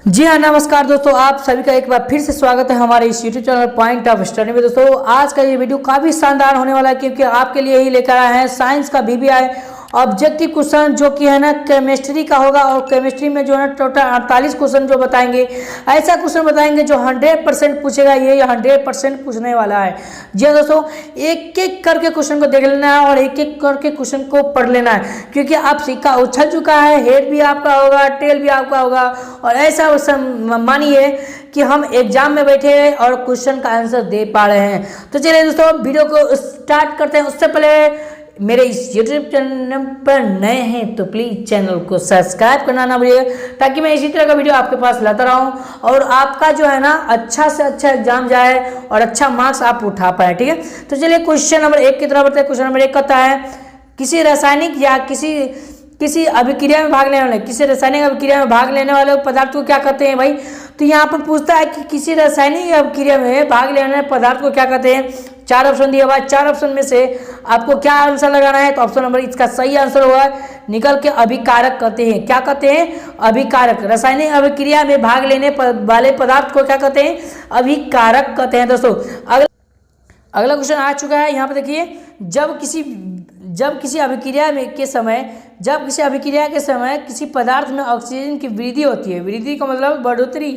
जी हाँ, नमस्कार दोस्तों। आप सभी का एक बार फिर से स्वागत है हमारे इस YouTube channel point of study में। दोस्तों आज का ये वीडियो काफ़ी शानदार होने वाला है क्योंकि आपके लिए ही लेकर आए हैं साइंस का वीवीआई ऑब्जेक्टिव क्वेश्चन जो कि है ना केमिस्ट्री का होगा। और केमिस्ट्री में जो है ना टोटल 48 क्वेश्चन जो बताएंगे, ऐसा क्वेश्चन बताएंगे जो 100% पूछेगा। ये 100% पूछने वाला है। जी हाँ दोस्तों, एक एक करके क्वेश्चन को देख लेना है और एक एक करके क्वेश्चन को पढ़ लेना है क्योंकि आप सिक्का उछल चुका है। हेड भी आपका होगा, टेल भी आपका होगा। और ऐसा मानिए कि हम एग्जाम में बैठे हैं और क्वेश्चन का आंसर दे पा रहे हैं। तो चलिए दोस्तों वीडियो को स्टार्ट करते हैं। उससे पहले मेरे इस यूट्यूब चैनल पर नए हैं तो प्लीज़ चैनल को सब्सक्राइब करना ना भूलिएगा ताकि मैं इसी तरह का वीडियो आपके पास लाता रहूं और आपका जो है ना अच्छा से अच्छा एग्जाम जाए और अच्छा मार्क्स आप उठा पाए। ठीक है, तो चलिए क्वेश्चन नंबर 1 की तरफ बढ़ते हैं। क्वेश्चन नंबर 1 कहता है किसी रासायनिक या किसी अभिक्रिया में भाग लेने वाले पदार्थ को क्या कहते हैं भाई। तो यहाँ पर पूछता है कि किसी रासायनिक अभिक्रिया में भाग लेने वाले पदार्थ को क्या कहते हैं। 4 ऑप्शन दिया हुआ है। 4 ऑप्शन में से आपको क्या आंसर लगाना है। तो ऑप्शन नंबर इसका सही आंसर होगा निकल के अभिकारक कहते हैं। क्या कहते हैं? अभिकारक। रासायनिक अभिक्रिया में भाग लेने वाले पदार्थ को क्या कहते हैं? अभिकारक कहते हैं। दोस्तों अगला क्वेश्चन आ चुका है। यहाँ पे देखिए, जब किसी अभिक्रिया के समय किसी पदार्थ में ऑक्सीजन की वृद्धि होती है। वृद्धि का मतलब बढ़ोतरी।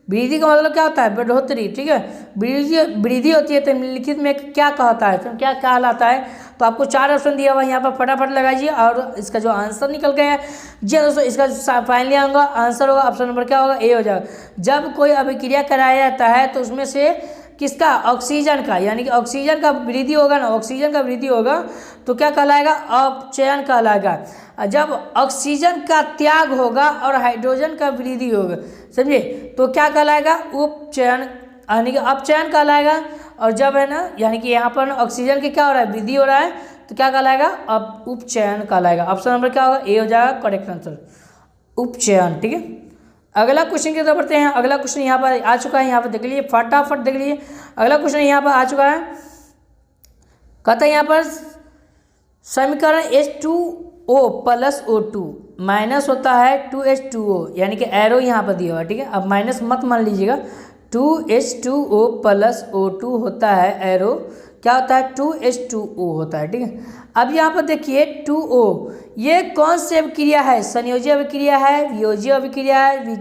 वृद्धि का मतलब क्या होता है? बढ़ोतरी। ठीक है, वृद्धि होती है तो निम्नलिखित में क्या कहता है, तो क्या कहलाता है। तो आपको 4 ऑप्शन दिया हुआ है, यहाँ पर फटाफट लगाइए और इसका जो आंसर निकल गया है। जी दोस्तों, इसका फाइनली आंसर होगा ऑप्शन नंबर क्या होगा? ए हो जाएगा। जब कोई अभिक्रिया कराया जाता है तो उसमें से किसका? ऑक्सीजन का, यानी कि ऑक्सीजन का वृद्धि होगा ना, ऑक्सीजन का वृद्धि होगा तो क्या कहलाएगा? अपचयन कहलाएगा। जब ऑक्सीजन का त्याग होगा और हाइड्रोजन का वृद्धि होगा, समझे, तो क्या कहलाएगा? उपचयन, यानी कि अपचयन कहलाएगा। और जब है ना, यानी कि यहाँ पर ऑक्सीजन के क्या हो रहा है? वृद्धि हो रहा है तो क्या कहलाएगा? अब उपचयन कहलाएगा। ऑप्शन नंबर क्या होगा? ए हो जाएगा करेक्ट आंसर, उपचयन। ठीक है, अगला क्वेश्चन की तरफ बढ़ते हैं। अगला क्वेश्चन यहाँ पर आ चुका है, यहाँ पर देख लीजिए, फटाफट देख लीजिए। अगला क्वेश्चन यहाँ पर आ चुका है। कहता है यहाँ पर समीकरण H2O + O2 माइनस होता है 2H2O, यानी कि एरो यहाँ पर दिया हुआ है। ठीक है, अब माइनस मत मान लीजिएगा। 2H2O + O2 होता है एरो, क्या होता है? 2H2O होता है। ठीक है, अब यहाँ पर देखिए 2O, ये कौन सी अभिक्रिया है? संयोजी अभिक्रिया है, वियोजी अभिक्रिया है,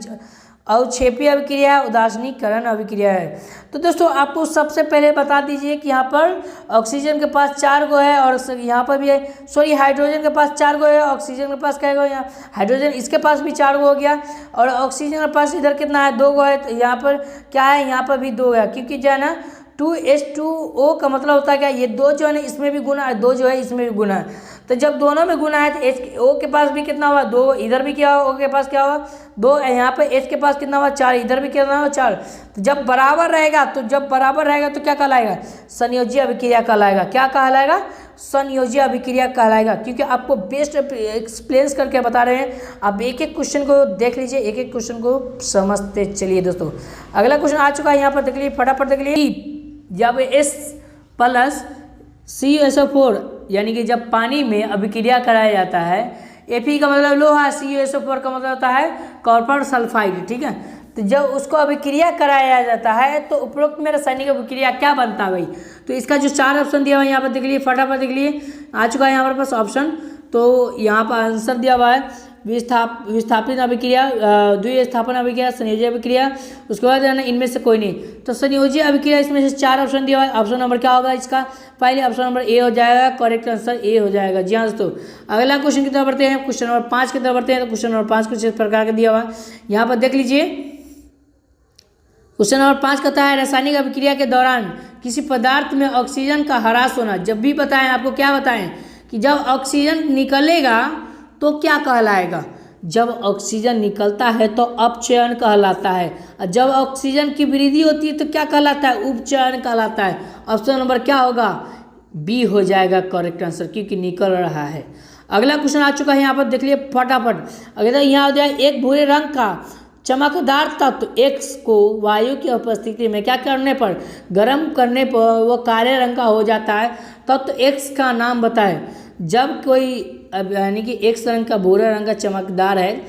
अवक्षेपी अभिक्रिया है, उदासीनीकरण अभिक्रिया है। तो दोस्तों आपको सबसे पहले बता दीजिए कि यहाँ पर ऑक्सीजन के पास 4 गो है और यहाँ पर भी है, सॉरी हाइड्रोजन के पास 4 गो है, ऑक्सीजन के पास क्या गो? यहाँ हाइड्रोजन इसके पास भी 4 गो हो गया और ऑक्सीजन के पास इधर कितना है? 2 गो है। तो यहाँ पर क्या है? यहाँ पर भी 2 है क्योंकि जो है ना 2H2O का मतलब होता है क्या? ये 2 जो है ना इसमें भी गुना है, 2 जो है इसमें भी गुना है। तो जब दोनों में गुना है तो O के पास भी कितना हुआ? 2। इधर भी क्या हुआ? O के पास क्या हुआ? 2। यहाँ पे H के पास कितना हुआ? 4। इधर भी कितना हुआ? 4। तो जब बराबर रहेगा तो क्या कहलाएगा? संयोजी अभिक्रिया कहलाएगा। क्या कहलाएगा? संयोजी अभिक्रिया कहलाएगा। क्योंकि आपको बेस्ट एक्सप्लेन करके बता रहे हैं। आप एक एक क्वेश्चन को देख लीजिए, एक एक क्वेश्चन को समझते चलिए। दोस्तों अगला क्वेश्चन आ चुका है, यहाँ पर देख लीजिए, फटाफट देख लीजिए। जब H + CuSO4 यानी कि जब पानी में अभिक्रिया कराया जाता है, Fe का मतलब लोहा, CuSO4 का मतलब होता है कॉपर सल्फाइड। ठीक है, तो जब उसको अभिक्रिया कराया जाता है तो उपरोक्त में रासायनिक अभिक्रिया क्या बनता है भाई। तो इसका जो 4 ऑप्शन दिया हुआ है यहाँ पर देख लीजिए, फटाफट देख लीजिए, आ चुका है यहाँ पर पास ऑप्शन। तो यहाँ पर आंसर दिया हुआ है विस्थापित अभिक्रिया, द्विस्थापन अभिक्रिया, संयोजी अभिक्रिया, उसके बाद है ना इनमें से कोई नहीं। तो संयोजी अभिक्रिया इसमें से 4 ऑप्शन दिया हुआ है। ऑप्शन नंबर क्या होगा इसका? पहले ऑप्शन नंबर ए हो जाएगा, करेक्ट आंसर ए हो जाएगा। जी हाँ दोस्तों, अगला क्वेश्चन की तरफ बढ़ते हैं। क्वेश्चन नंबर 5 की तरफ बढ़ते हैं। तो क्वेश्चन नंबर 5 कुछ इस प्रकार का दिया हुआ है, यहाँ पर देख लीजिए। क्वेश्चन नंबर 5 कहता है रासायनिक अभिक्रिया के दौरान किसी पदार्थ में ऑक्सीजन का ह्रास होना। जब भी बताएं, आपको क्या बताएं कि जब ऑक्सीजन निकलेगा तो क्या कहलाएगा? जब ऑक्सीजन निकलता है तो अपचयन कहलाता है, और जब ऑक्सीजन की वृद्धि होती है तो क्या कहलाता है? उपचयन कहलाता है। ऑप्शन नंबर क्या होगा? बी हो जाएगा करेक्ट आंसर, क्योंकि निकल रहा है। अगला क्वेश्चन आ चुका है, यहाँ पर देख लिए फटाफट। अगर यहाँ हो जाए एक भूरे रंग का चमकदार तत्व X को वायु की उपस्थिति में क्या करने पर, गर्म करने पर वो काले रंग का हो जाता है। तत्व X का नाम बताएं। जब कोई यानी कि X रंग का भूरे रंग का चमकदार है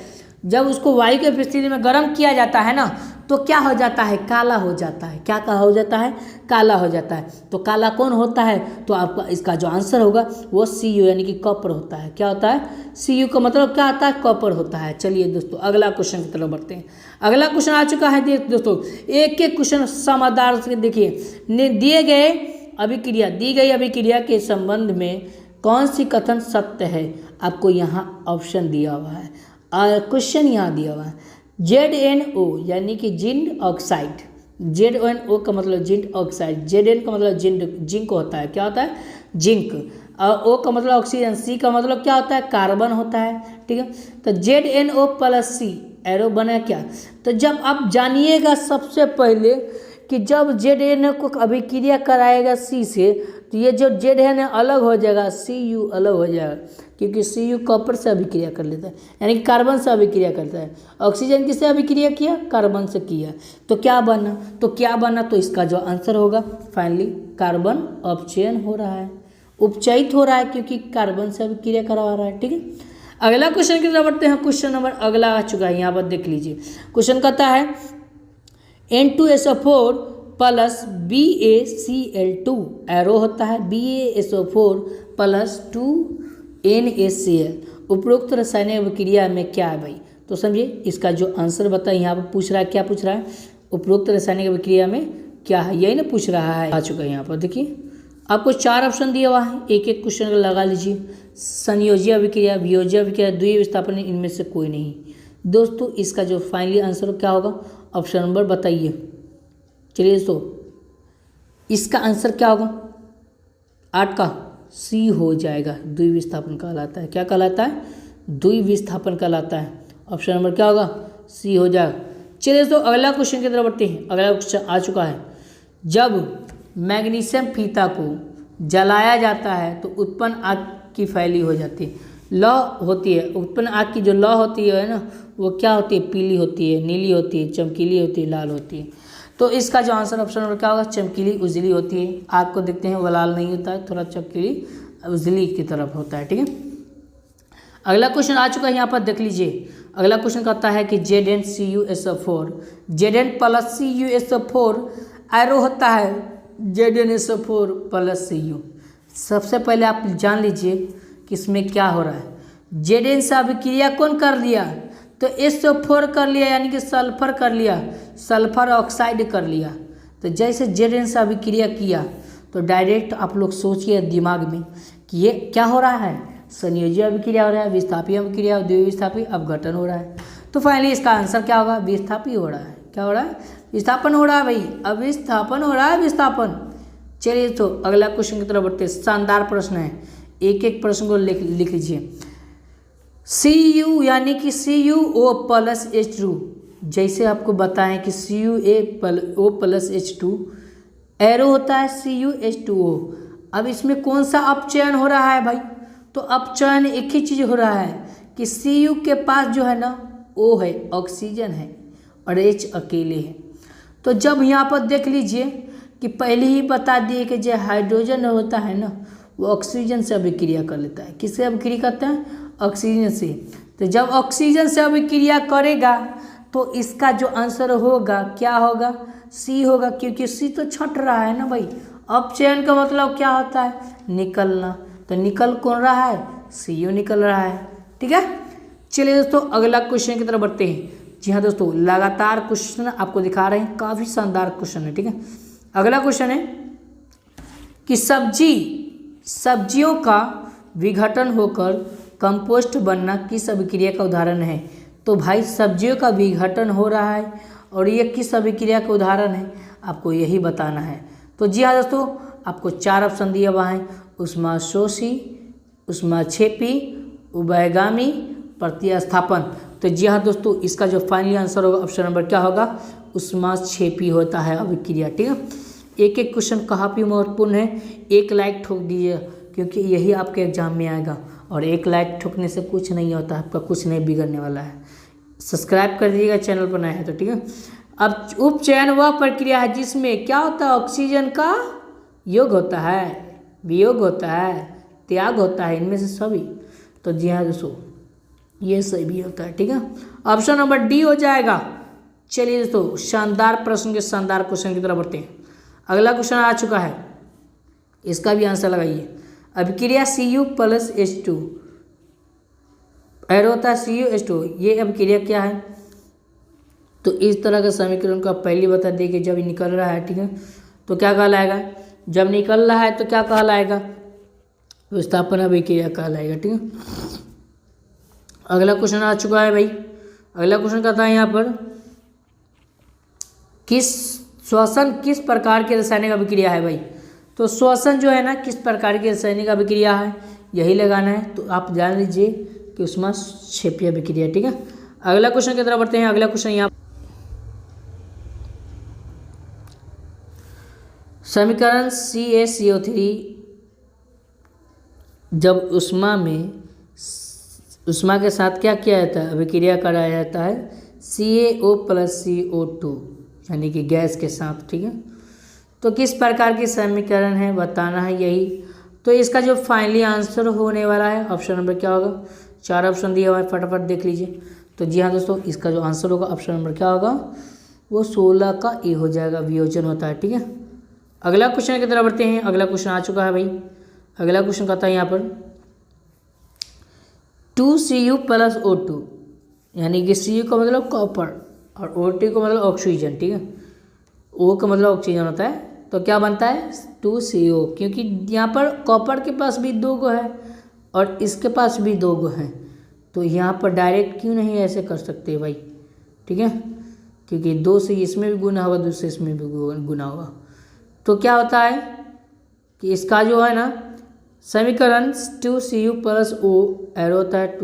जब उसको वायु की उपस्थिति में गर्म किया जाता है ना तो क्या हो जाता है, काला हो जाता है। क्या हो जाता है, काला हो जाता है। तो काला कौन होता है, तो आपका इसका जो आंसर होगा वो Cu यानी कि कॉपर होता है। क्या होता है, Cu का मतलब क्या होता है, कॉपर होता है। चलिए दोस्तों अगला क्वेश्चन की तरफ बढ़ते हैं। अगला क्वेश्चन आ चुका है दोस्तों, एक एक क्वेश्चन समाधान से देखिए। दिए गए अभिक्रिया, दी गई अभिक्रिया के संबंध में कौन सी कथन सत्य है, आपको यहाँ ऑप्शन दिया हुआ है, क्वेश्चन यहाँ दिया हुआ है। ZnO यानी कि जिंक ऑक्साइड, ZnO का मतलब जिंक ऑक्साइड, Zn का मतलब जिंक होता है। क्या होता है, जिंक। O का मतलब ऑक्सीजन, C का मतलब क्या होता है, कार्बन होता है। ठीक है, तो ZnO प्लस C एरो बना क्या, तो जब आप जानिएगा सबसे पहले कि जब Zn को अभिक्रिया कराएगा C से तो ये जो Zn अलग हो जाएगा, Cu अलग हो जाएगा, क्योंकि Cu कॉपर से अभिक्रिया कर लेता है, यानी कि कार्बन से अभिक्रिया करता है। ऑक्सीजन किससे अभिक्रिया किया, कार्बन से किया, तो क्या बना, तो इसका जो आंसर होगा फाइनली कार्बन अपचयन हो रहा है, उपचयित हो रहा है, क्योंकि कार्बन से अभिक्रिया करवा रहा है। ठीक है, अगला क्वेश्चन की तरफ बढ़ते हैं। क्वेश्चन नंबर अगला आ चुका है, यहाँ पर देख लीजिए। क्वेश्चन कहता है N2SO4 प्लस BaCl2 एरो होता है, BaSO4 प्लस 2NaCl उपरोक्त रासायनिक अभिक्रिया में क्या है भाई, तो समझिए इसका जो आंसर बताइए। यहाँ पर पूछ रहा है, क्या पूछ रहा है, उपरोक्त रासायनिक अभिक्रिया में क्या है, यही ना पूछ रहा है। आ चुका है यहाँ पर, देखिए आपको 4 ऑप्शन दिया हुआ है, एक एक क्वेश्चन लगा लीजिए। संयोजी अभिक्रिया, वियोजी अभिक्रिया, द्वितीय विस्थापन, इनमें से कोई नहीं। दोस्तों इसका जो फाइनली आंसर क्या होगा, ऑप्शन नंबर बताइए। चलिए दोस्तों इसका आंसर क्या होगा, 8 का C हो जाएगा, द्वितीय विस्थापन कहलाता है। क्या कहलाता है, द्वितीय विस्थापन कहलाता है। ऑप्शन नंबर क्या होगा, C हो जाएगा। चलिए दोस्तों अगला क्वेश्चन की तरफ बढ़ते हैं। अगला क्वेश्चन आ चुका है, जब मैग्नीशियम फीता को जलाया जाता है तो उत्पन्न आग की फैली हो जाती है, लौ होती है, उत्पन्न आग की जो लौ होती है ना वो क्या होती है, पीली होती है, नीली होती है, चमकीली होती है, लाल होती है। तो इसका जो आंसर ऑप्शन नंबर क्या होगा, चमकीली उजली होती है। आग को देखते हैं वो लाल नहीं होता है, थोड़ा चमकीली उजली की तरफ होता है। ठीक है, अगला क्वेश्चन आ चुका है, यहाँ पर देख लीजिए। अगला क्वेश्चन कहता है कि ZnCuSO4, Zn plus CuSO4 arrow होता है ZnSO4 प्लस Cu। सबसे पहले आप जान लीजिए कि इसमें क्या हो रहा है, Zn से अभिक्रिया कौन कर लिया, तो SO4 कर लिया, यानी कि सल्फर कर लिया, सल्फर ऑक्साइड कर लिया। तो जैसे Zn से अभिक्रिया किया तो डायरेक्ट आप लोग सोचिए दिमाग में कि ये क्या हो रहा है, संयोजी अभिक्रिया हो रहा है, विस्थापी अभिक्रिया, द्वितीय विस्थापी अपघटन हो रहा है। तो फाइनली इसका आंसर क्या होगा, विस्थापी हो रहा है। क्या हो रहा है, विस्थापन हो रहा है भाई, अविस्थापन हो रहा है, विस्थापन। चलिए तो अगला क्वेश्चन की तरफ बढ़ते हैं। शानदार प्रश्न है, एक एक प्रश्न को लिख लीजिए। Cu यानी कि CuO प्लस H2, जैसे आपको बताएं कि CuO प्लस H2 एरो होता है CuH2O। अब इसमें कौन सा अपचयन हो रहा है भाई, तो अपचयन एक ही चीज़ हो रहा है कि Cu के पास जो है ना O है, ऑक्सीजन है, और H अकेले है। तो जब यहाँ पर देख लीजिए कि पहले ही बता दिए कि जो हाइड्रोजन होता है ना वो ऑक्सीजन से अभिक्रिया कर लेता है। किससे अभिक्रिया करता है, ऑक्सीजन से। तो जब ऑक्सीजन से अभिक्रिया करेगा तो इसका जो आंसर होगा क्या होगा, C होगा, क्योंकि C तो छट रहा है ना भाई। अपचयन का मतलब क्या होता है, निकलना, तो निकल कौन रहा है, Cu निकल रहा है। ठीक है, चलिए दोस्तों अगला क्वेश्चन की तरफ बढ़ते हैं। जी हाँ दोस्तों, लगातार क्वेश्चन आपको दिखा रहे हैं, काफ़ी शानदार क्वेश्चन है। ठीक है, अगला क्वेश्चन है कि सब्जियों का विघटन होकर कंपोस्ट बनना किस अभिक्रिया का उदाहरण है। तो भाई सब्जियों का विघटन हो रहा है और ये किस अभिक्रिया का उदाहरण है, आपको यही बताना है। तो जी हाँ दोस्तों, आपको 4 ऑप्शन दिया हुआ है, ऊष्माशोषी, ऊष्माक्षेपी, उभयगामी, प्रतिस्थापन। तो जी हाँ दोस्तों, इसका जो फाइनली आंसर होगा ऑप्शन नंबर क्या होगा, ऊष्माक्षेपी होता है अभिक्रिया। ठीक है, एक एक क्वेश्चन काफ़ी महत्वपूर्ण है, 1 लाइक ठोक दीजिए क्योंकि यही आपके एग्जाम में आएगा, और 1 लाइक ठोकने से कुछ नहीं होता, आपका कुछ नहीं बिगड़ने वाला है। सब्सक्राइब कर दीजिएगा चैनल पर नए हैं तो। ठीक है, अब उपचयन वह प्रक्रिया है जिसमें क्या होता है, ऑक्सीजन का योग होता है, वियोग होता है, त्याग होता है, इनमें से सभी। तो जी हाँ दोस्तों, ये सही भी होता है, ठीक है। ऑप्शन नंबर डी हो जाएगा। चलिए दोस्तों, शानदार प्रश्न के शानदार क्वेश्चन की तरफ बढ़ते हैं। अगला क्वेश्चन आ चुका है, इसका भी आंसर लगाइए। अभिक्रिया Cu+H2, एरो होता है Cu+H2, ये अभिक्रिया क्या है? तो इस तरह के समीकरण को आप पहले बता दिए कि जब निकल रहा है, ठीक है, तो क्या कहलाएगा? जब निकल रहा है तो क्या कहलाएगा? विस्थापन अभिक्रिया कहलाएगा, ठीक है। अगला क्वेश्चन आ चुका है भाई। अगला क्वेश्चन कहता है यहाँ पर, श्वसन किस प्रकार की रासायनिक अभिक्रिया है भाई? तो श्वसन जो है ना, किस प्रकार की रासायनिक अभिक्रिया है, यही लगाना है। तो आप जान लीजिए कि उसमें क्षेपीय अभिक्रिया, ठीक है। अगला क्वेश्चन की तरफ बढ़ते हैं। अगला क्वेश्चन यहाँ, समीकरण CaCO3 जब उष्मा के साथ क्या किया जाता है? अभिक्रिया कराया जाता है CaO+CO2 यानी कि गैस के साथ, ठीक है। तो किस प्रकार की समीकरण है बताना है यही। तो इसका जो फाइनली आंसर होने वाला है, ऑप्शन नंबर क्या होगा? 4 ऑप्शन दिए हुआ है, फटाफट देख लीजिए। तो जी हाँ दोस्तों, इसका जो आंसर होगा ऑप्शन नंबर क्या होगा? वो 16 का ए हो जाएगा, वियोजन होता है, ठीक है। अगला क्वेश्चन की तरफ बढ़ते हैं। अगला क्वेश्चन आ चुका है भाई। अगला क्वेश्चन कहता है यहाँ पर 2Cu+O2 यानी कि Cu का मतलब कॉपर और O2 का मतलब ऑक्सीजन, ठीक है। O का मतलब ऑक्सीजन होता है, तो क्या बनता है? 2CO, क्योंकि यहाँ पर कॉपर के पास भी 2 गो है और इसके पास भी 2 गो है, तो यहाँ पर डायरेक्ट क्यों नहीं ऐसे कर सकते भाई, ठीक है, क्योंकि 2 से इसमें भी गुना होगा, 2 से इसमें भी गुना होगा। तो क्या होता है कि इसका जो है ना समीकरण 2Cu+O एरो होता है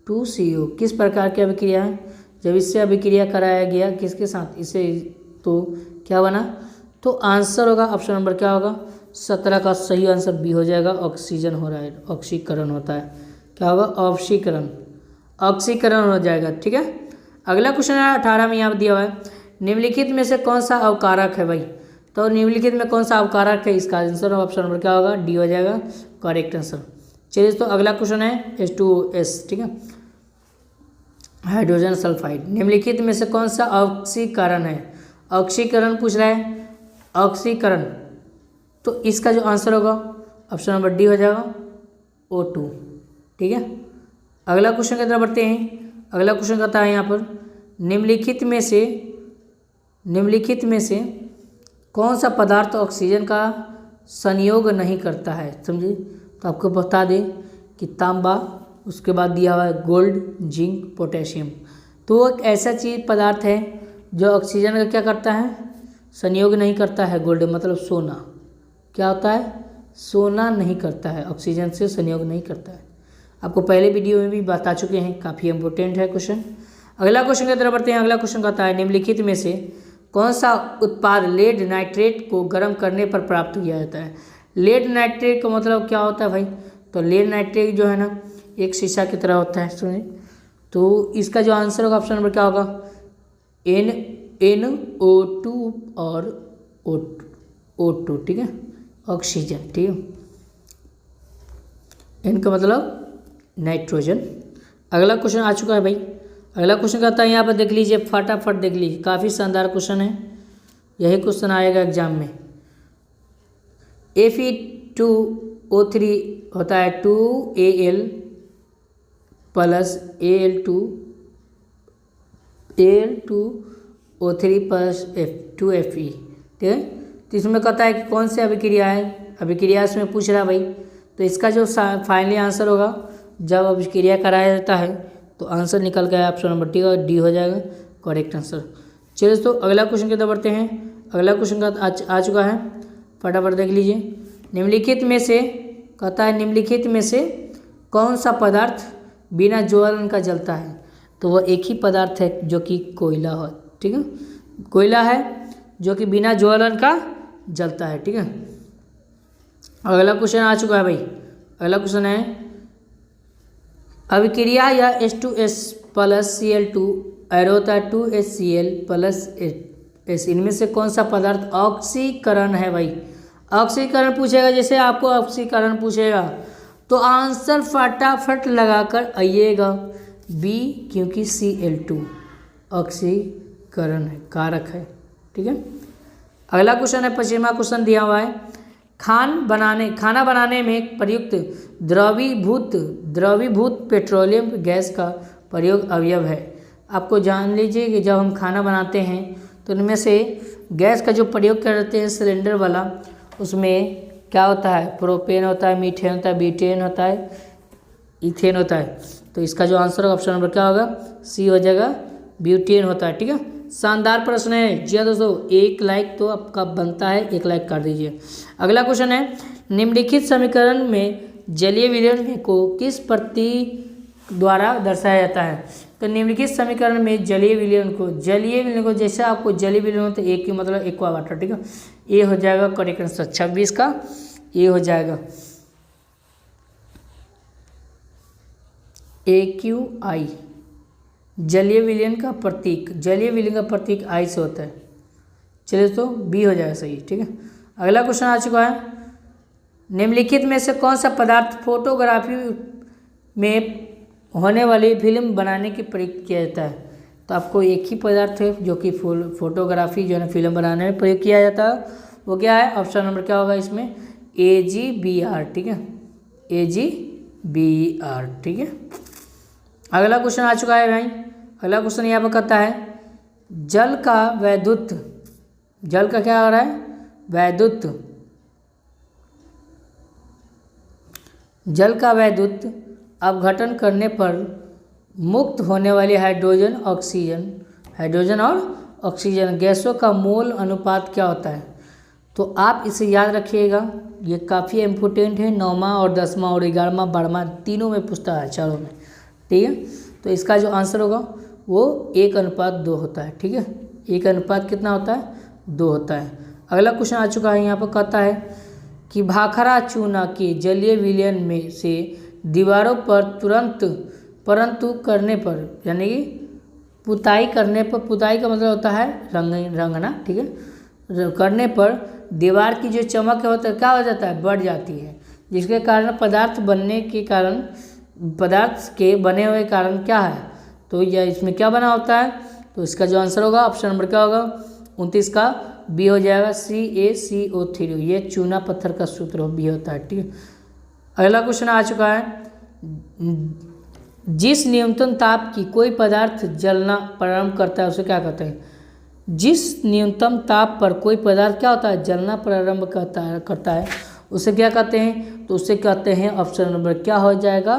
2CO किस प्रकार की अभिक्रिया है? जब इससे अभिक्रिया कराया गया किसके साथ? इसे, तो क्या बना? तो आंसर होगा ऑप्शन नंबर क्या होगा? 17 का सही आंसर बी हो जाएगा। ऑक्सीजन हो रहा है, ऑक्सीकरण होता है, क्या होगा? ऑक्सीकरण हो जाएगा, ठीक है। अगला क्वेश्चन है 18 में यहाँ दिया हुआ है, निम्नलिखित में से कौन सा अवकारक है भाई? तो निम्नलिखित में कौन सा अवकारक है? इसका आंसर ऑप्शन नंबर क्या होगा? डी हो जाएगा करेक्ट आंसर। चलिए तो अगला क्वेश्चन है H2S, ठीक है, हाइड्रोजन सल्फाइड। निम्नलिखित में से कौन सा ऑक्सीकरण है? ऑक्सीकरण पूछ रहा है, ऑक्सीकरण। तो इसका जो आंसर होगा ऑप्शन नंबर डी हो जाएगा O2, ठीक है। अगला क्वेश्चन की तरफ बढ़ते हैं। अगला क्वेश्चन कहता है यहाँ पर, निम्नलिखित में से कौन सा पदार्थ ऑक्सीजन का संयोग नहीं करता है? समझिए, तो आपको बता दें कि तांबा, उसके बाद दिया हुआ है गोल्ड, जिंक, पोटेशियम। तो वो एक ऐसा पदार्थ है जो ऑक्सीजन का क्या करता है? संयोग नहीं करता है। गोल्ड मतलब सोना, क्या होता है? सोना नहीं करता है, ऑक्सीजन से संयोग नहीं करता है। आपको पहले वीडियो में भी बता चुके हैं, काफ़ी इंपॉर्टेंट है क्वेश्चन। अगला क्वेश्चन की तरफ बढ़ते हैं। अगला क्वेश्चन कहता है, निम्नलिखित में से कौन सा उत्पाद लेड नाइट्रेट को गर्म करने पर प्राप्त किया जाता है? लेड नाइट्रेट का मतलब क्या होता है भाई? तो लेड नाइट्रेट जो है ना, एक शीशा की तरह होता है, सुनिए। तो इसका जो आंसर होगा ऑप्शन नंबर क्या होगा? NO2 और O2, ठीक है, ऑक्सीजन, ठीक है। N का मतलब नाइट्रोजन। अगला क्वेश्चन आ चुका है भाई। अगला क्वेश्चन कहता है, यहाँ पर देख लीजिए, फटाफट देख लीजिए, काफ़ी शानदार क्वेश्चन है, यही क्वेश्चन आएगा एग्जाम में। Fe2O3 होता है 2Al plus Al2O3 plus 2Fe, ठीक है। तो इसमें कहता है कि कौन सी अभिक्रिया है? अभिक्रिया इसमें पूछ रहा है भाई। तो इसका जो फाइनली आंसर होगा, जब अभिक्रिया कराया जाता है तो आंसर निकल गया ऑप्शन नंबर डी हो जाएगा करेक्ट आंसर। चलिए दोस्तों अगला क्वेश्चन की तरफ बढ़ते हैं। अगला क्वेश्चन का आ चुका है, फटाफट देख लीजिए। निम्नलिखित में से कहता है, निम्नलिखित में से कौन सा पदार्थ बिना ज्वलन का जलता है? तो वह एक ही पदार्थ है जो कि कोयला हो, ठीक है, कोयला है जो कि बिना ज्वलन का जलता है, ठीक है। अगला क्वेश्चन आ चुका है भाई। अगला क्वेश्चन है, अभिक्रिया या H2S प्लस Cl2 एरो होता है 2HCl प्लस S, इनमें से कौन सा पदार्थ ऑक्सीकरण है भाई? ऑक्सीकरण पूछेगा, जैसे आपको ऑक्सीकरण पूछेगा तो आंसर फटाफट लगाकर आइएगा, बी क्योंकि Cl2 ऑक्सीकरण है, कारक है। ठीक है, अगला क्वेश्चन है 25वां क्वेश्चन दिया हुआ है, खाना बनाने में प्रयुक्त द्रवीभूत पेट्रोलियम गैस का प्रयोग अवयव है। आपको जान लीजिए कि जब हम खाना बनाते हैं तो उनमें से गैस का जो प्रयोग करते हैं सिलेंडर वाला, उसमें क्या होता है, प्रोपेन होता है, मीथेन होता है, ब्यूटेन होता है, इथेन होता है। तो इसका जो आंसर होगा ऑप्शन नंबर क्या होगा, सी हो जाएगा, ब्यूटेन होता है। ठीक है, शानदार प्रश्न है जी हाँ दोस्तों, 1 लाइक तो आपका बनता है, 1 लाइक कर दीजिए। अगला क्वेश्चन है, निम्नलिखित समीकरण में जलीय विलयन को किस प्रतीक द्वारा दर्शाया जाता है। तो निम्नलिखित समीकरण में जलीय विलयन को जैसे आपको जलीय विलयन हो तो एक की मतलब एक्वा वाटर। ठीक है, ये हो जाएगा करेक्ट आंसर 26 का, ये हो जाएगा AQI। जलीय विलयन का प्रतीक आई से होता है। चलिए तो बी हो जाएगा सही। ठीक है, अगला क्वेश्चन आ चुका है, निम्नलिखित में से कौन सा पदार्थ फोटोग्राफी में होने वाली फिल्म बनाने के प्रयोग किया जाता है। तो आपको एक ही पदार्थ है जो कि फोटोग्राफी जो है फिल्म बनाने में प्रयोग किया जाता है, वो क्या है, ऑप्शन नंबर क्या होगा इसमें, AgBr। ठीक है, AgBr। ठीक है, अगला क्वेश्चन आ चुका है भाई, अगला क्वेश्चन यहाँ पर कहता है, जल का क्या हो रहा है, जल का वैद्युत अपघटन करने पर मुक्त होने वाली हाइड्रोजन और ऑक्सीजन गैसों का मोल अनुपात क्या होता है। तो आप इसे याद रखिएगा, ये काफ़ी इम्पोर्टेंट है, 9वां और 10वां और 11वां 12वां तीनों में पूछता है, चारों में। ठीक है, तो इसका जो आंसर होगा वो 1:2 होता है। ठीक है, 1 कितना होता है, 2 होता है। अगला क्वेश्चन आ चुका है, यहाँ पर कहता है कि भाखड़ा चूना के जलीय विलयन में से दीवारों पर परंतु करने पर, यानी कि पुताई करने पर, पुताई का मतलब होता है रंगना। ठीक है, करने पर दीवार की जो चमक होता है क्या हो जाता है, बढ़ जाती है, जिसके कारण पदार्थ के बने हुए कारण क्या है, तो यह इसमें क्या बना होता है। तो इसका जो आंसर होगा ऑप्शन नंबर क्या होगा, 29 का बी हो जाएगा, CaCO3। ये चूना पत्थर का सूत्र बी होता है। ठीक है, अगला क्वेश्चन आ चुका है, जिस न्यूनतम ताप की कोई पदार्थ जलना प्रारंभ करता है उसे क्या कहते हैं। जिस न्यूनतम ताप पर कोई पदार्थ क्या होता है, जलना प्रारंभ करता है उसे क्या कहते हैं। तो उसे कहते हैं, ऑप्शन नंबर क्या हो जाएगा,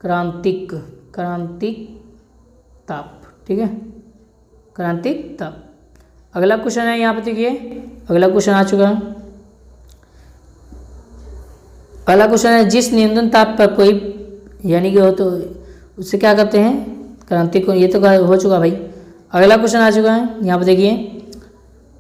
क्रांतिक ताप। ठीक है, क्रांतिक ताप। अगला क्वेश्चन है, यहाँ पे देखिए, अगला क्वेश्चन आ चुका है, अगला क्वेश्चन है, जिस न्यूनतम ताप पर कोई यानी कि हो तो उससे क्या कहते हैं, क्रांतिक। ये तो हो चुका भाई। अगला क्वेश्चन आ चुका है, यहाँ पे देखिए,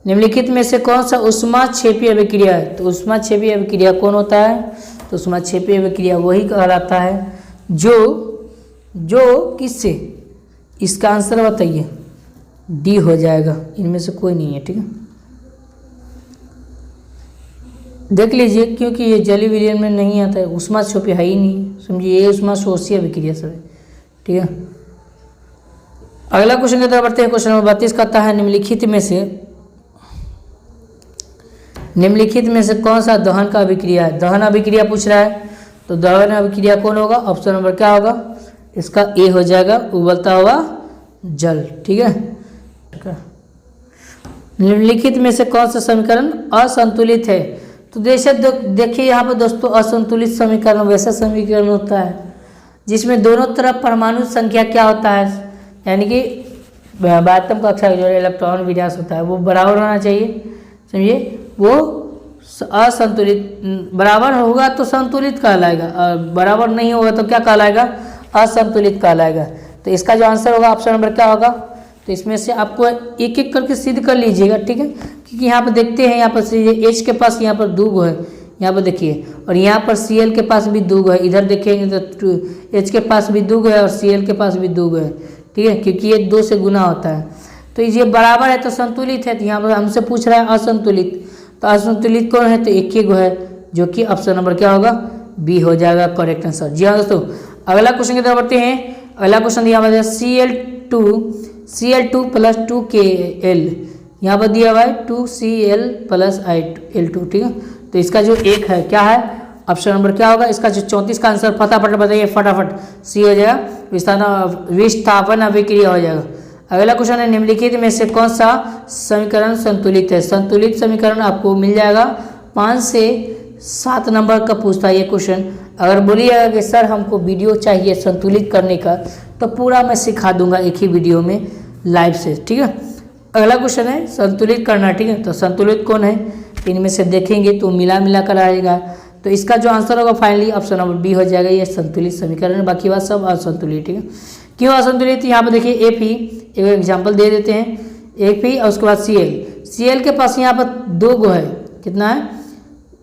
निम्नलिखित में से कौन सा ऊष्माक्षेपी अभिक्रिया है। तो ऊष्माक्षेपी अभिक्रिया कौन होता है, तो ऊष्माक्षेपी अभिक्रिया वही कहलाता है जो किससे, इसका आंसर बताइए, डी हो जाएगा, इनमें से कोई नहीं है। ठीक है, देख लीजिए, क्योंकि ये जलीय विलयन में नहीं आता है, ऊष्माक्षेपी है ही नहीं, समझिए, ये ऊष्माशोषी अभिक्रिया सब है। ठीक है, अगला क्वेश्चन की तरफ बढ़ते हैं। क्वेश्चन नंबर 32 कहता है, निम्नलिखित में से कौन सा दहन का अभिक्रिया है। दहन अभिक्रिया पूछ रहा है, तो दहन अभिक्रिया कौन होगा, ऑप्शन नंबर क्या होगा, इसका ए हो जाएगा, उबलता हुआ जल। ठीक है, निम्नलिखित में से कौन सा समीकरण असंतुलित है। तो देखिए यहाँ पर दोस्तों, असंतुलित समीकरण वैसा समीकरण होता है जिसमें दोनों तरफ परमाणु संख्या क्या होता है, यानी कि बाह्यतम कक्षा जो इलेक्ट्रॉन विन्यास होता है वो बराबर होना चाहिए। समझिए, वो असंतुलित, बराबर होगा तो संतुलित कहलाएगा, और बराबर नहीं होगा तो क्या कहलाएगा, असंतुलित कहलाएगा। तो इसका जो आंसर होगा ऑप्शन नंबर क्या होगा, तो इसमें से आपको एक एक करके सिद्ध कर लीजिएगा। ठीक है, क्योंकि यहाँ पर देखते हैं, यहाँ पर H के पास यहाँ पर 2 गो है, यहाँ पर देखिए, और यहाँ पर Cl के पास भी 2 गो है, इधर देखेंगे तो H के पास भी 2 गो है और Cl के पास भी 2 गो है। ठीक है, क्योंकि ये 2 से गुना होता है, तो ये बराबर है तो संतुलित है। तो यहाँ पर हमसे पूछ रहा है असंतुलित, तो असंतुलित कौन है, तो एक ही गो है, जो कि ऑप्शन नंबर क्या होगा, बी हो जाएगा करेक्ट आंसर। जी हाँ दोस्तों, अगला क्वेश्चन की तरफ बढ़ते हैं। अगला क्वेश्चन यहाँ पर Cl2 प्लस 2Kl, यहाँ पर दिया हुआ है 2Cl प्लस L2, ठीक है। तो इसका जो एक है क्या है, ऑप्शन नंबर क्या होगा, इसका जो 34 का आंसर फटाफट बताइए, फटाफट। सी हो जाएगा, विस्थापन अभिक्रिया हो जाएगा। अगला क्वेश्चन है, निम्नलिखित में से कौन सा समीकरण संतुलित है। संतुलित समीकरण आपको मिल जाएगा 5 से 7 नंबर का पूछता है ये क्वेश्चन। अगर बोलिएगा कि सर हमको वीडियो चाहिए संतुलित करने का, तो पूरा मैं सिखा दूंगा एक ही वीडियो में लाइव से, ठीक है। अगला क्वेश्चन है संतुलित करना, ठीक है। तो संतुलित कौन है, इनमें से देखेंगे तो मिला कर आएगा। तो इसका जो आंसर होगा फाइनली ऑप्शन नंबर बी हो जाएगा, ये संतुलित समीकरण। बाकी बात सब असंतुलित, ठीक है। क्यों असंतुलित, यहाँ पर देखिए एफ ही, एक एग्जाम्पल दे देते हैं। एफ ही और उसके बाद Cl के पास यहाँ पर 2 गो है, कितना है,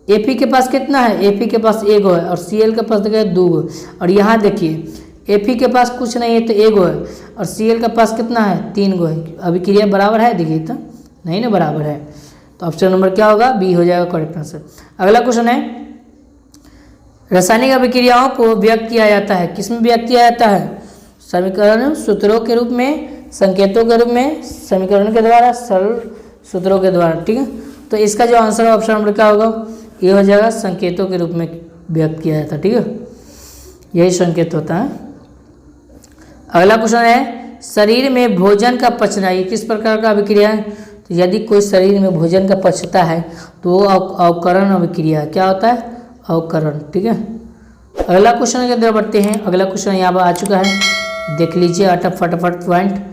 एफ के पास कितना है, एफ के पास 1 गो है, और Cl के पास देखिए 2 गो। और यहाँ देखिए एफ के पास कुछ नहीं है तो 1 गो है, और Cl के पास कितना है, 3 गो है। अभी क्रिया बराबर है, देखिए तो नहीं ना बराबर है, तो ऑप्शन नंबर क्या होगा, बी हो जाएगा करेक्ट आंसर। अगला क्वेश्चन है, रासायनिक अभिक्रियाओं को व्यक्त किया जाता है, किसमें व्यक्त किया जाता है, समीकरण सूत्रों के रूप में, संकेतों के रूप में, समीकरण के द्वारा, सरल सूत्रों के द्वारा, ठीक है। तो इसका जो आंसर है ऑप्शन नंबर क्या होगा, ये हो जाएगा संकेतों के रूप में व्यक्त किया जाता है, ठीक है, यही संकेत होता है। अगला क्वेश्चन है, शरीर में भोजन का पचना, ये किस प्रकार का अभिक्रिया है। तो यदि कोई शरीर में भोजन का पचता है तो वो अवकरण अभिक्रिया क्या होता है, अवकरण, ठीक है। अगला क्वेश्चन की तरफ बढ़ते हैं। अगला क्वेश्चन यहाँ पर आ चुका है, देख लीजिए फटाफट पॉइंट।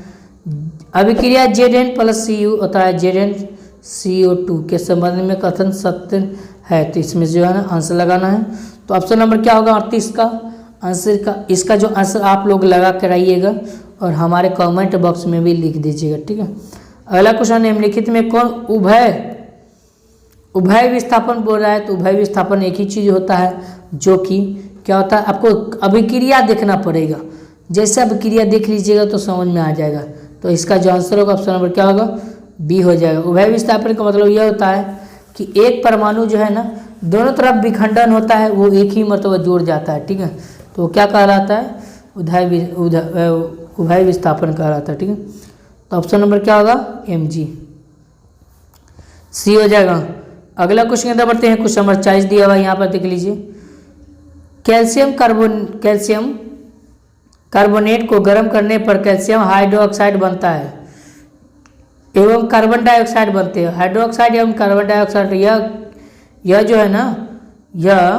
अभिक्रिया Zn प्लस Cu होता है ZnCO2 के संबंध में कथन सत्य है। तो इसमें जो है ना आंसर लगाना है। तो ऑप्शन नंबर क्या होगा 38 का आंसर का, इसका जो आंसर आप लोग लगा कर आइएगा और हमारे कमेंट बॉक्स में भी लिख दीजिएगा, ठीक है। अगला क्वेश्चन, निम्नलिखित में कौन उभय विस्थापन बोल रहा है। तो उभय विस्थापन एक ही चीज़ होता है, जो कि क्या होता है, आपको अभिक्रिया देखना पड़ेगा। जैसे अभिक्रिया देख लीजिएगा तो समझ में आ जाएगा। तो इसका जो आंसर होगा ऑप्शन नंबर क्या होगा, बी हो जाएगा। उभय विस्थापन का मतलब यह होता है कि एक परमाणु जो है ना, दोनों तरफ विखंडन होता है, वो एक ही मरतबा जुड़ जाता है, ठीक है। तो क्या कहलाता है, उभय विस्थापन कहलाता है, ठीक है। तो ऑप्शन नंबर क्या होगा, Mg, सी हो जाएगा। अगला क्वेश्चन अंदर बढ़ते हैं, क्वेश्चन नंबर 40 दिया हुआ है, यहाँ पर देख लीजिए। कैल्शियम कार्बोनेट को गर्म करने पर कैल्शियम हाइड्रोक्साइड बनता है एवं कार्बन डाइऑक्साइड बनते हैं। हाइड्रोक्साइड एवं कार्बन डाइऑक्साइड यह जो है ना, यह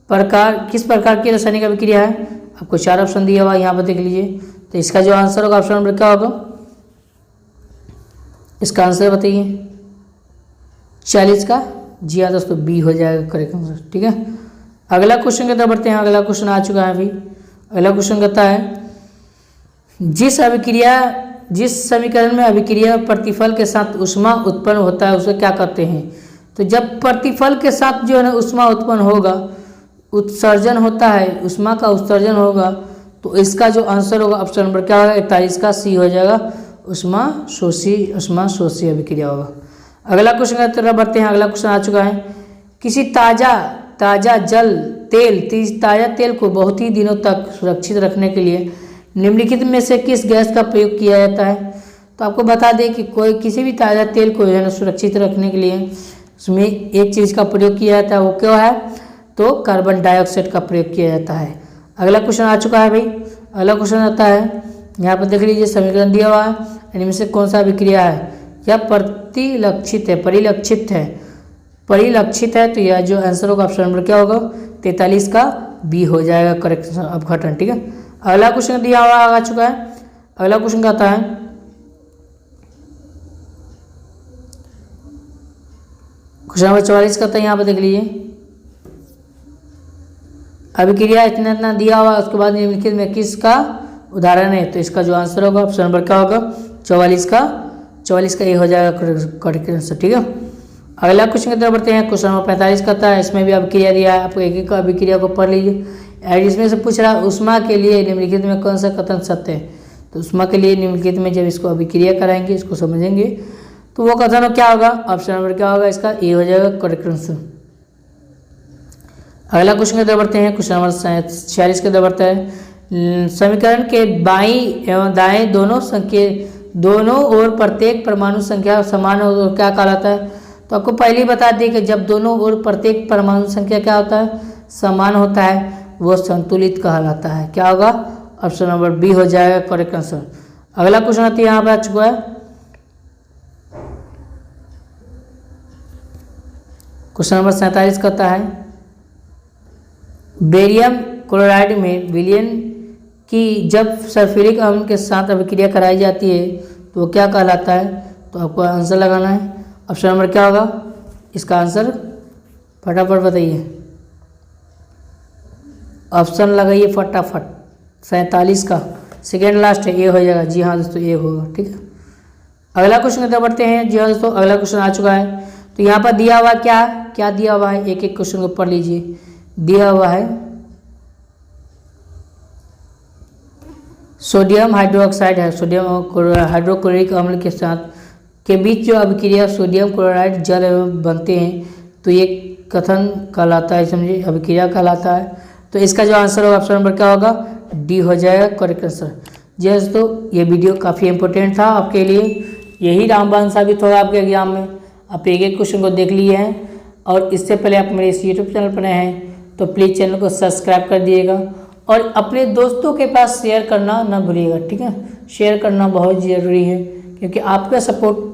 प्रकार किस प्रकार की रासायनिक अभिक्रिया है। आपको 4 ऑप्शन दिया हुआ है, यहाँ पर देख लीजिए। तो इसका जो आंसर होगा ऑप्शन नंबर क्या होगा, इसका आंसर बताइए 40 का, जी हाँ दोस्तों, बी हो जाएगा करेक्ट आंसर, ठीक है। अगला क्वेश्चन की तरफ बढ़ते हैं। अगला क्वेश्चन आ चुका है अभी। अगला क्वेश्चन कहता है, जिस समीकरण में अभिक्रिया प्रतिफल के साथ ऊष्मा उत्पन्न होता है उसे क्या कहते हैं। तो जब प्रतिफल के साथ जो है ना ऊष्मा उत्पन्न होगा, उत्सर्जन होता है, ऊष्मा का उत्सर्जन होगा, तो इसका जो आंसर होगा ऑप्शन नंबर क्या होगा, 41 का, सी हो जाएगा, ऊष्मा शोषी अभिक्रिया होगा। अगला क्वेश्चन की तरफ बढ़ते हैं। अगला क्वेश्चन आ चुका है, किसी ताज़ा तेल को बहुत ही दिनों तक सुरक्षित रखने के लिए निम्नलिखित में से किस गैस का प्रयोग किया जाता है। तो आपको बता दें कि किसी भी ताज़ा तेल को जो है सुरक्षित रखने के लिए उसमें एक चीज़ का प्रयोग किया जाता है, वो क्या है, तो कार्बन डाइऑक्साइड का प्रयोग किया जाता है। अगला क्वेश्चन आ चुका है भाई। अगला क्वेश्चन आता है, यहाँ पर देख लीजिए समीकरण दिया हुआ है, इनमें से कौन सा अभिक्रिया है, यह परिलक्षित है। तो यह जो आंसर होगा ऑप्शन नंबर क्या होगा, 43 का, बी हो जाएगा करेक्ट अपघटन, ठीक है। अगला क्वेश्चन दिया हुआ आ चुका है। अगला क्वेश्चन का आता है, क्वेश्चन नंबर 44 का था, यहाँ पर देख लीजिए। अभिक्रिया इतना दिया हुआ, उसके बाद निम्नलिखित में किसका उदाहरण है। तो इसका जो आंसर होगा ऑप्शन नंबर क्या होगा, 44 का, ये हो जाएगा करेक्ट आंसर, ठीक है। अगला क्वेश्चन की तरफ बढ़ते हैं। क्वेश्चन नंबर 45 का था, इसमें भी अभिक्रिया दिया है, आपको एक अभिक्रिया को पढ़ लीजिए। इसमें से पूछ रहा है, ऊष्मा के लिए निम्नलिखित में कौन सा कथन सत्य है। तो ऊष्मा के लिए निम्नलिखित में जब इसको अभिक्रिया कराएंगे, इसको समझेंगे, तो वो कथन क्या होगा, ऑप्शन नंबर क्या होगा इसका, ए हो जाएगा करेक्ट आंसर। अगला क्वेश्चन की तरफ बढ़ते हैं। क्वेश्चन नंबर 46 की तरफ बढ़ता है। समीकरण के बाईं एवं दाएं दोनों ओर प्रत्येक परमाणु संख्या समान हो तो क्या कहलाता है? तो आपको पहले ही बता दें कि जब दोनों ओर प्रत्येक परमाणु संख्या क्या होता है, समान होता है, वो संतुलित कहलाता है। क्या होगा? ऑप्शन नंबर बी हो जाएगा करेक्ट आंसर। अगला क्वेश्चन आती है यहाँ पे आ चुका है। क्वेश्चन नंबर 47 कहता है बेरियम क्लोराइड में विलयन की जब सल्फ्यूरिक अम्ल के साथ अभिक्रिया कराई जाती है तो वो क्या कहलाता है? तो आपको आंसर लगाना है। ऑप्शन नंबर क्या होगा इसका आंसर? फटाफट बताइए, ऑप्शन लगाइए फटाफट। 47 का सेकेंड लास्ट है, ए हो जाएगा। जी हाँ दोस्तों, ए होगा। ठीक है, अगला क्वेश्चन की तरफ बढ़ते हैं। जी हाँ दोस्तों, अगला क्वेश्चन आ चुका है। तो यहाँ पर दिया हुआ क्या दिया हुआ है, एक एक क्वेश्चन को पढ़ लीजिए। दिया हुआ है सोडियम हाइड्रोक्साइड है, सोडियम हाइड्रोक्लोरिक अम्ल के साथ के बीच जो अभिक्रिया सोडियम क्लोराइड जल एवं बनते हैं तो ये कथन कहलाता है, समझिए अभिक्रिया कहलाता है। तो इसका जो आंसर होगा ऑप्शन नंबर क्या होगा? डी हो जाएगा करेक्ट आंसर। जी दोस्तों, ये वीडियो काफ़ी इंपॉर्टेंट था आपके लिए, यही रामबाण साबित होगा आपके एग्जाम में। आप एक एक क्वेश्चन को देख लिए हैं और इससे पहले आप मेरे इस यूट्यूब चैनल पर नए हैं तो प्लीज़ चैनल को सब्सक्राइब कर दिएगा और अपने दोस्तों के पास शेयर करना ना भूलिएगा। ठीक है, शेयर करना बहुत ज़रूरी है क्योंकि आपका सपोर्ट